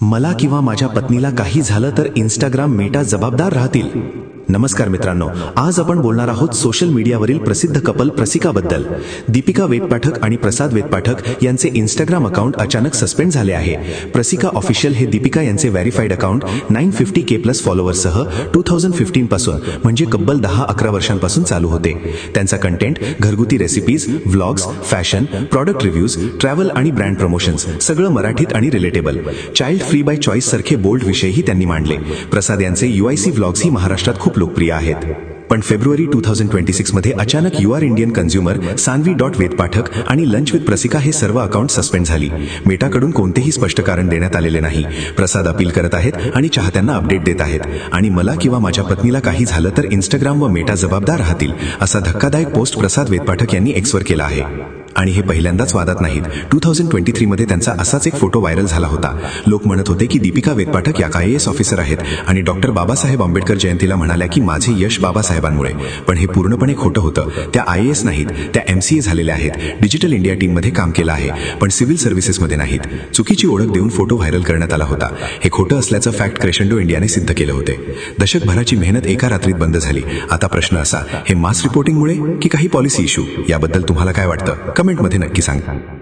मला किंवा माझ्या पत्नीला काही झालं तर इंस्टाग्राम मेटा जबाबदार राहतील. नमस्कार मित्रांनो, आज आपण बोलणार आहोत सोशल मीडियावरील प्रसिद्ध कपल प्रसिकाबद्दल. दीपिका वेदपाठक आणि प्रसाद वेदपाठक यांचे इंस्टाग्राम अकाउंट अचानक सस्पेंड झाले आहे. प्रसिका ऑफिशियल हे दीपिका यांचे व्हेरीफाईड अकाउंट 950K+ फॉलोअर्ससह 2015 पासून म्हणजे तब्बल 10-11 वर्षांपासून चालू होते. त्यांचा कंटेंट घरगुती recipes, vlogs, fashion, product reviews, travel आणि ब्रँड प्रमोशन्स सगळं मराठीत आणि relatable. Child free bye choice सारखे बोल्ड विषयही त्यांनी मांडले. प्रसाद यांचे UIC व्लॉग्स ही महाराष्ट्रात खूप लोकप्रिय आहेत. पण फेब्रुवारी 2026 मध्ये अचानक युआर इंडियन कन्झ्युमर सान्वी वेदपाठक आणि लंच विथ प्रसिका हे सर्व अकाउंट सस्पेंड झाली. मेटाकडून कोणतेही स्पष्ट कारण देण्यात आलेले नाही. प्रसाद अपील करत आहेत आणि चाहत्यांना अपडेट देत आहेत. आणि मला किंवा माझ्या पत्नीला काही झालं तर इंस्टाग्राम व मेटा जबाबदार राहतील, असा धक्कादायक पोस्ट प्रसाद वेदपाठक यांनी एक्सवर केला आहे. आणि हे पहिल्यांदाच वादात नाहीत. 2023 मध्ये त्यांचा असाच एक फोटो व्हायरल झाला होता. लोक म्हणत होते की दीपिका वेदपाठक या IAS ऑफिसर आहेत आणि डॉक्टर बाबासाहेब आंबेडकर जयंतीला म्हणाल्या की माझे यश बाबासाहेबांमुळे. पण हे पूर्णपणे खोटं होतं. त्या IAS नाहीत, त्या MCA झालेल्या आहेत. डिजिटल इंडिया टीममध्ये काम केलं आहे, पण सिव्हिल सर्व्हिसेसमध्ये नाहीत. चुकीची ओळख देऊन फोटो व्हायरल करण्यात आला होता. हे खोटं असल्याचं फॅक्ट क्रेशंडो इंडियाने सिद्ध केलं होते. दशकभराची मेहनत एका रात्रीत बंद झाली. आता प्रश्न असा, हे मास रिपोर्टिंगमुळे की काही पॉलिसी इश्यू? याबद्दल तुम्हाला काय वाटतं? कमेंटमध्ये नक्की सांगा.